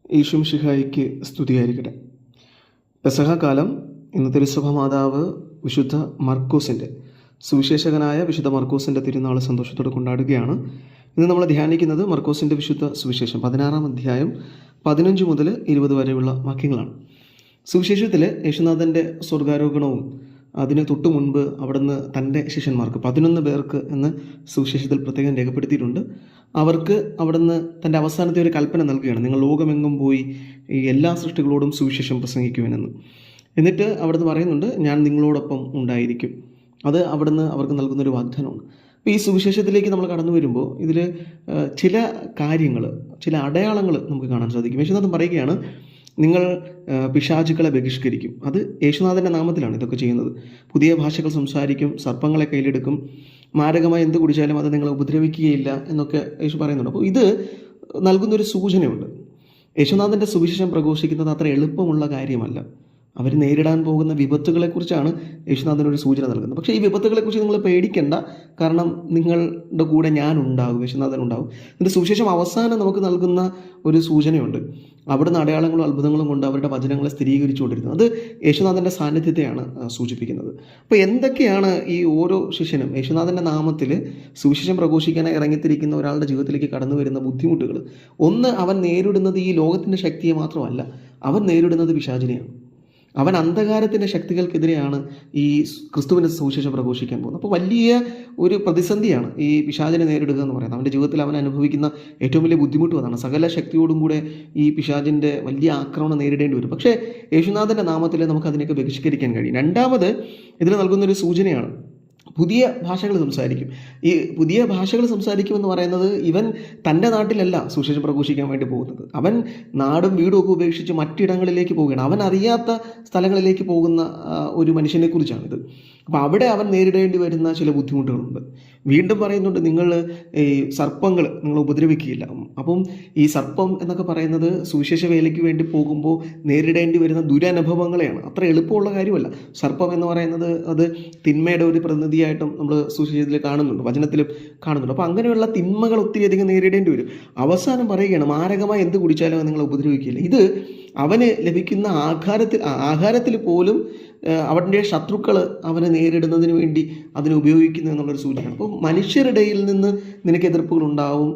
ഈശോമിശിഹായിക്ക് സ്തുതിയായിരിക്കട്ടെ. പെസഹ കാലം ഇന്ന് തിരുസഭ മാതാവ് വിശുദ്ധ മർക്കോസിൻ്റെ സുവിശേഷകനായ വിശുദ്ധ മർക്കോസിൻ്റെ തിരുനാൾ സന്തോഷത്തോടെ കൊണ്ടാടുകയാണ്. ഇന്ന് നമ്മൾ ധ്യാനിക്കുന്നത് മർക്കോസിൻ്റെ വിശുദ്ധ സുവിശേഷം 16-ാം അധ്യായം 15 മുതൽ 20 വരെയുള്ള വാക്യങ്ങളാണ്. സുവിശേഷത്തിൽ യേശുനാഥൻ്റെ സ്വർഗാരോഹണവും അതിന് തൊട്ടു മുൻപ് അവിടുന്ന് തൻ്റെ ശിഷ്യന്മാർക്ക് 11 പേർക്ക് എന്ന് സുവിശേഷത്തിൽ പ്രത്യേകം രേഖപ്പെടുത്തിയിട്ടുണ്ട്. അവർക്ക് അവിടുന്ന് തൻ്റെ അവസാനത്തെ ഒരു കൽപ്പന നൽകുകയാണ്: നിങ്ങൾ ലോകമെങ്ങും പോയി ഈ എല്ലാ സൃഷ്ടികളോടും സുവിശേഷം പ്രസംഗിക്കുവാനെന്ന്. എന്നിട്ട് അവിടുന്ന് പറയുന്നുണ്ട്, ഞാൻ നിങ്ങളോടൊപ്പം ഉണ്ടായിരിക്കും. അത് അവിടുന്ന് അവർക്ക് നൽകുന്നൊരു വാഗ്ദാനമാണ്. അപ്പോൾ ഈ സുവിശേഷത്തിലേക്ക് നമ്മൾ കടന്നു വരുമ്പോൾ ഇതിൽ ചില കാര്യങ്ങൾ, ചില അടയാളങ്ങൾ നമുക്ക് കാണാൻ സാധിക്കും. യേശുനാഥൻ പറയുകയാണ്, നിങ്ങൾ പിശാചുക്കളെ ബഹിഷ്കരിക്കും. അത് യേശുനാഥൻ്റെ നാമത്തിലാണ് ഇതൊക്കെ ചെയ്യുന്നത്. പുതിയ ഭാഷകൾ സംസാരിക്കും, സർപ്പങ്ങളെ കയ്യിലെടുക്കും, മാരകമായി എന്ത് കുടിച്ചാലും അത് നിങ്ങളെ ഉപദ്രവിക്കുകയില്ല എന്നൊക്കെ യേശു പറയുന്നുണ്ട്. അപ്പോൾ ഇത് നൽകുന്നൊരു സൂചനയുണ്ട്. യേശുനാഥൻ്റെ സുവിശേഷം പ്രഘോഷിക്കുന്നത് അത്ര എളുപ്പമുള്ള കാര്യമല്ല. അവർ നേരിടാൻ പോകുന്ന വിപത്തുകളെക്കുറിച്ചാണ് യേശുനാഥനൊരു സൂചന നൽകുന്നത്. പക്ഷേ ഈ വിപത്തുകളെക്കുറിച്ച് നിങ്ങൾ പേടിക്കേണ്ട, കാരണം നിങ്ങളുടെ കൂടെ ഞാൻ ഉണ്ടാകും, യേശുനാഥൻ ഉണ്ടാകും. ഇതിൻ്റെ സുവിശേഷം അവസാനം നമുക്ക് നൽകുന്ന ഒരു സൂചനയുണ്ട്. അവിടുന്ന് അടയാളങ്ങളും അത്ഭുതങ്ങളും കൊണ്ട് അവരുടെ വചനങ്ങളെ സ്ഥിരീകരിച്ചുകൊണ്ടിരുന്നത്. അത് യേശുനാഥൻ്റെ സാന്നിധ്യത്തെയാണ് സൂചിപ്പിക്കുന്നത്. അപ്പോൾ എന്തൊക്കെയാണ് ഈ ഓരോ ശിഷ്യനും യേശുനാഥൻ്റെ നാമത്തിൽ സുവിശേഷം പ്രഘോഷിക്കാനായി ഇറങ്ങിത്തിരിക്കുന്ന ഒരാളുടെ ജീവിതത്തിലേക്ക് കടന്നു വരുന്ന ബുദ്ധിമുട്ടുകൾ? ഒന്ന്, അവൻ നേരിടുന്നത് ഈ ലോകത്തിൻ്റെ ശക്തിയെ മാത്രമല്ല, അവൻ നേരിടുന്നത് പിശാചിനെയാണ്. അവൻ അന്ധകാരത്തിൻ്റെ ശക്തികൾക്കെതിരെയാണ് ഈ ക്രിസ്തുവിൻ്റെ സുവിശേഷം പ്രഘോഷിക്കാൻ പോകുന്നത്. അപ്പോൾ വലിയ ഒരു പ്രതിസന്ധിയാണ് ഈ പിശാചിനെ നേരിടുക എന്ന് പറയുന്നത്. അവൻ്റെ ജീവിതത്തിൽ അവൻ അനുഭവിക്കുന്ന ഏറ്റവും വലിയ ബുദ്ധിമുട്ടും അതാണ്. സകല ശക്തിയോടും കൂടെ ഈ പിശാചിൻ്റെ വലിയ ആക്രമണം നേരിടേണ്ടി വരും. പക്ഷേ യേശുനാഥൻ്റെ നാമത്തിൽ നമുക്ക് അതിനെയൊക്കെ ബഹിഷ്കരിക്കാൻ കഴിയും. രണ്ടാമത്, ഇതിൽ നൽകുന്നൊരു സൂചനയാണ്: പുതിയ ഭാഷകൾ സംസാരിക്കും. ഈ പുതിയ ഭാഷകൾ സംസാരിക്കുമെന്ന് പറയുന്നത്, ഇവൻ തൻ്റെ നാട്ടിലല്ല സുവിശേഷം പ്രഘോഷിക്കാൻ വേണ്ടി പോകുന്നത്. അവൻ നാടും വീടും ഒക്കെ ഉപേക്ഷിച്ച് മറ്റിടങ്ങളിലേക്ക് പോവുകയാണ്. അവൻ അറിയാത്ത സ്ഥലങ്ങളിലേക്ക് പോകുന്ന ഒരു മനുഷ്യനെ കുറിച്ചാണിത്. അപ്പോൾ അവിടെ അവൻ നേരിടേണ്ടി വരുന്ന ചില ബുദ്ധിമുട്ടുകളുണ്ട്. വീണ്ടും പറയുന്നുണ്ട്, നിങ്ങൾ ഈ സർപ്പങ്ങൾ നിങ്ങൾ ഉപദ്രവിക്കുകയില്ല. അപ്പം ഈ സർപ്പം എന്നൊക്കെ പറയുന്നത് സുവിശേഷ വേലയ്ക്ക് വേണ്ടി പോകുമ്പോൾ നേരിടേണ്ടി വരുന്ന ദുരനുഭവങ്ങളെയാണ്. അത്ര എളുപ്പമുള്ള കാര്യമല്ല. സർപ്പം എന്ന് പറയുന്നത് അത് തിന്മയുടെ ഒരു പ്രതിനിധിയായിട്ടും നമ്മൾ സുവിശേഷത്തിൽ കാണുന്നുണ്ട്, വചനത്തിലും കാണുന്നുണ്ട്. അപ്പോൾ അങ്ങനെയുള്ള തിന്മകൾ ഒത്തിരിയധികം നേരിടേണ്ടി വരും. അവസാനം പറയുകയാണ്, മാരകമായി എന്ത് കുടിച്ചാലും നിങ്ങൾ ഉപദ്രവിക്കില്ല. ഇത് അവന് ലഭിക്കുന്ന ആഹാരത്തിൽ പോലും അവൻ്റെ ശത്രുക്കൾ അവനെ നേരിടുന്നതിന് വേണ്ടി അതിനെ ഉപയോഗിക്കുന്നു എന്നുള്ളൊരു സൂചനയാണ്. അപ്പോൾ മനുഷ്യരുടെയിൽ നിന്ന് നിനക്ക് എതിർപ്പുകൾ ഉണ്ടാവും.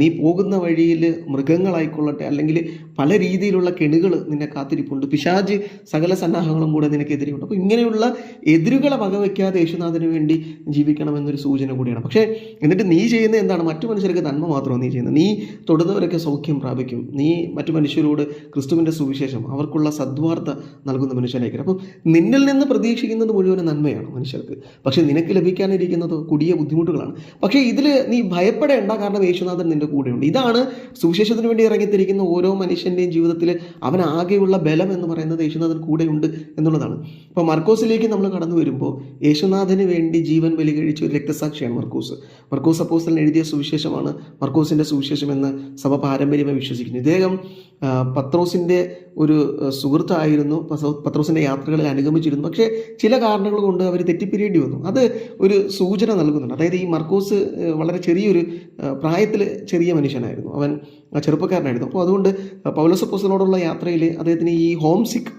നീ പോകുന്ന വഴിയിൽ മൃഗങ്ങളായിക്കൊള്ളട്ടെ, അല്ലെങ്കിൽ പല രീതിയിലുള്ള കെണികൾ നിന്നെ കാത്തിരിപ്പുണ്ട്. പിശാച് സകല സന്നാഹങ്ങളും കൂടെ നിനക്കെതിരെയുണ്ട്. അപ്പോൾ ഇങ്ങനെയുള്ള എതിരുകളെ വകവയ്ക്കാതെ യേശുനാഥന് വേണ്ടി ജീവിക്കണമെന്നൊരു സൂചന കൂടിയാണ്. പക്ഷേ എന്നിട്ട് നീ ചെയ്യുന്നത് എന്താണ്? മറ്റു മനുഷ്യർക്ക് നന്മ മാത്രമാണ് നീ ചെയ്യുന്നത്. നീ തൊടുന്നവരൊക്കെ സൗഖ്യം പ്രാപിക്കും. നീ മറ്റു മനുഷ്യരോട് ക്രിസ്തുവിൻ്റെ സുവിശേഷം, അവർക്കുള്ള സദ്വാർത്ത നൽകുന്ന മനുഷ്യനായിരിക്കും. അപ്പോൾ നിന്നിൽ നിന്ന് പ്രതീക്ഷിക്കുന്നത് മുഴുവൻ നന്മയാണ് മനുഷ്യർക്ക്. പക്ഷേ നിനക്ക് ലഭിക്കാനിരിക്കുന്നത് കൊടിയ ബുദ്ധിമുട്ടുകളാണ്. പക്ഷേ ഇതിൽ നീ ഭയപ്പെടേണ്ട, കാരണം യേശുനാഥൻ നിന്റെ കൂടെയുണ്ട്. ഇതാണ് സുവിശേഷത്തിന് വേണ്ടി ഇറങ്ങിത്തിരിക്കുന്ന ഓരോ മനുഷ്യൻ്റെയും ജീവിതത്തിൽ അവൻ ആകെയുള്ള ബലം എന്ന് പറയുന്നത് യേശുനാഥൻ കൂടെയുണ്ട് എന്നുള്ളതാണ്. ഇപ്പോൾ മർക്കോസിലേക്ക് നമ്മൾ കടന്നു വരുമ്പോൾ യേശുനാഥന് വേണ്ടി ജീവൻ ബലി കഴിച്ച ഒരു രക്തസാക്ഷിയാണ് മർക്കോസ് അപ്പോസ്തലൻ എഴുതിയ സുവിശേഷമാണ് മർക്കോസിൻ്റെ സുവിശേഷം എന്ന് സഭ പാരമ്പര്യമായി വിശ്വസിക്കുന്നു. ഇദ്ദേഹം പത്രോസിൻ്റെ ഒരു സുഹൃത്തായിരുന്നു. പത്രോസിൻ്റെ യാത്രകളിൽ അനുഗമിച്ചിരുന്നു. പക്ഷേ ചില കാരണങ്ങൾ കൊണ്ട് അവർ തെറ്റിപ്പിരിയേണ്ടി വന്നു. അത് ഒരു സൂചന നൽകുന്നുണ്ട്. അതായത് ഈ മർക്കോസ് വളരെ ചെറിയൊരു പ്രായത്തിൽ ചെറിയ മനുഷ്യനായിരുന്നു, അവൻ ചെറുപ്പക്കാരനായിരുന്നു. അപ്പോൾ അതുകൊണ്ട് പൗലോസ് അപ്പോസ്തലനോടുള്ള യാത്രയിൽ അദ്ദേഹത്തിന് ഈ ഹോം സിക്ക്,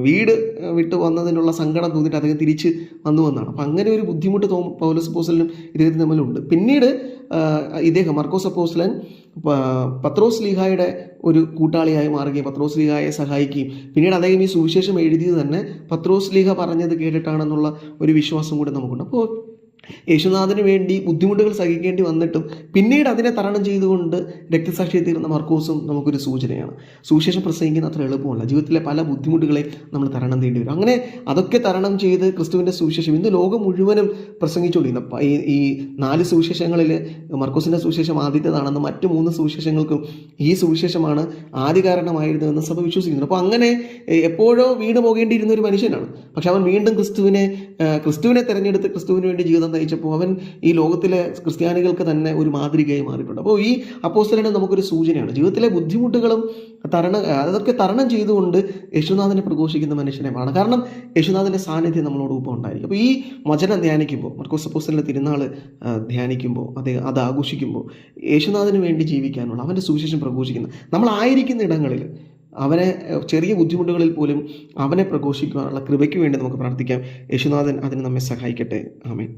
വീട് വിട്ട് വന്നതിനുള്ള സങ്കടം തോന്നിയിട്ട് അദ്ദേഹം തിരിച്ച് വന്നു എന്നാണ്. അപ്പം അങ്ങനെ ഒരു ബുദ്ധിമുട്ട് പൗലോസ് അപ്പോസ്തലനും ഇദ്ദേഹത്തിന് തമ്മിലുണ്ട്. പിന്നീട് ഇദ്ദേഹം മർക്കോസ് അപ്പോസ്തലൻ പത്രോസ് ലീഹായുടെ ഒരു കൂട്ടാളിയായി മാറുകയും പത്രോസ് ലീഹായെ സഹായിക്കുകയും പിന്നീട് അദ്ദേഹം ഈ സുവിശേഷം എഴുതിയത് തന്നെ പത്രോസ് ലീഹ പറഞ്ഞത് കേട്ടിട്ടാണെന്നുള്ള ഒരു വിശ്വാസം കൂടെ നമുക്കുണ്ട്. അപ്പോൾ യേശുനാഥന് വേണ്ടി ബുദ്ധിമുട്ടുകൾ സഹിക്കേണ്ടി വന്നിട്ടും പിന്നീട് അതിനെ തരണം ചെയ്തുകൊണ്ട് രക്തസാക്ഷിയെ തീർന്ന മർക്കോസും നമുക്കൊരു സൂചനയാണ്. സുവിശേഷം പ്രസംഗിക്കുന്ന അത്ര എളുപ്പമല്ല. ജീവിതത്തിലെ പല ബുദ്ധിമുട്ടുകളെ നമ്മൾ തരണം ചെയ്യേണ്ടി വരും. അങ്ങനെ അതൊക്കെ തരണം ചെയ്ത് ക്രിസ്തുവിൻ്റെ സുവിശേഷം ഇന്ന് ലോകം മുഴുവനും പ്രസംഗിച്ചുകൊണ്ടിരുന്ന ഈ 4 സുവിശേഷങ്ങളിൽ മർക്കോസിൻ്റെ സുവിശേഷം ആദ്യത്തേതാണെന്ന് മറ്റു 3 സുവിശേഷങ്ങൾക്കും ഈ സുവിശേഷമാണ് ആദികാരണമായിരുന്നതെന്ന് സഭ വിശ്വസിക്കുന്നു. അപ്പോൾ അങ്ങനെ എപ്പോഴോ വീണ് പോകേണ്ടിയിരുന്ന ഒരു മനുഷ്യനാണ്. പക്ഷെ അവൻ വീണ്ടും ക്രിസ്തുവിനെ തിരഞ്ഞെടുത്ത് ക്രിസ്തുവിന് വേണ്ടി ജീവിതം നയിച്ചപ്പോൾ അവൻ ഈ ലോകത്തിലെ ക്രിസ്ത്യാനികൾക്ക് തന്നെ ഒരു മാതൃകയായി മാറിയിട്ടുണ്ട്. അപ്പോൾ ഈ അപ്പോസ്തലന് നമുക്കൊരു സൂചനയാണ്. ജീവിതത്തിലെ ബുദ്ധിമുട്ടുകളും അതൊക്കെ തരണം ചെയ്തുകൊണ്ട് യേശുനാഥനെ പ്രഘോഷിക്കുന്ന മനുഷ്യനെ കാണാം. കാരണം യേശുനാഥൻ്റെ സാന്നിധ്യം നമ്മളോടൊപ്പം ഉണ്ടായിരിക്കും. അപ്പോൾ ഈ വചനം ധ്യാനിക്കുമ്പോൾ, മർക്കോസ് അപ്പോസ്തലൻ്റെ തിരുനാൾ ധ്യാനിക്കുമ്പോൾ, അത് ആഘോഷിക്കുമ്പോൾ, യേശുനാഥന് വേണ്ടി ജീവിക്കാനുള്ള, അവൻ്റെ സുവിശേഷം പ്രഘോഷിക്കുന്ന, നമ്മളായിരിക്കുന്ന ഇടങ്ങളിൽ അവനെ, ചെറിയ ബുദ്ധിമുട്ടുകളിൽ പോലും അവനെ പ്രഘോഷിക്കുവാനുള്ള കൃപയ്ക്ക് വേണ്ടി നമുക്ക് പ്രാർത്ഥിക്കാം. യേശുനാഥൻ അതിന് നമ്മെ സഹായിക്കട്ടെ. ആമേൻ.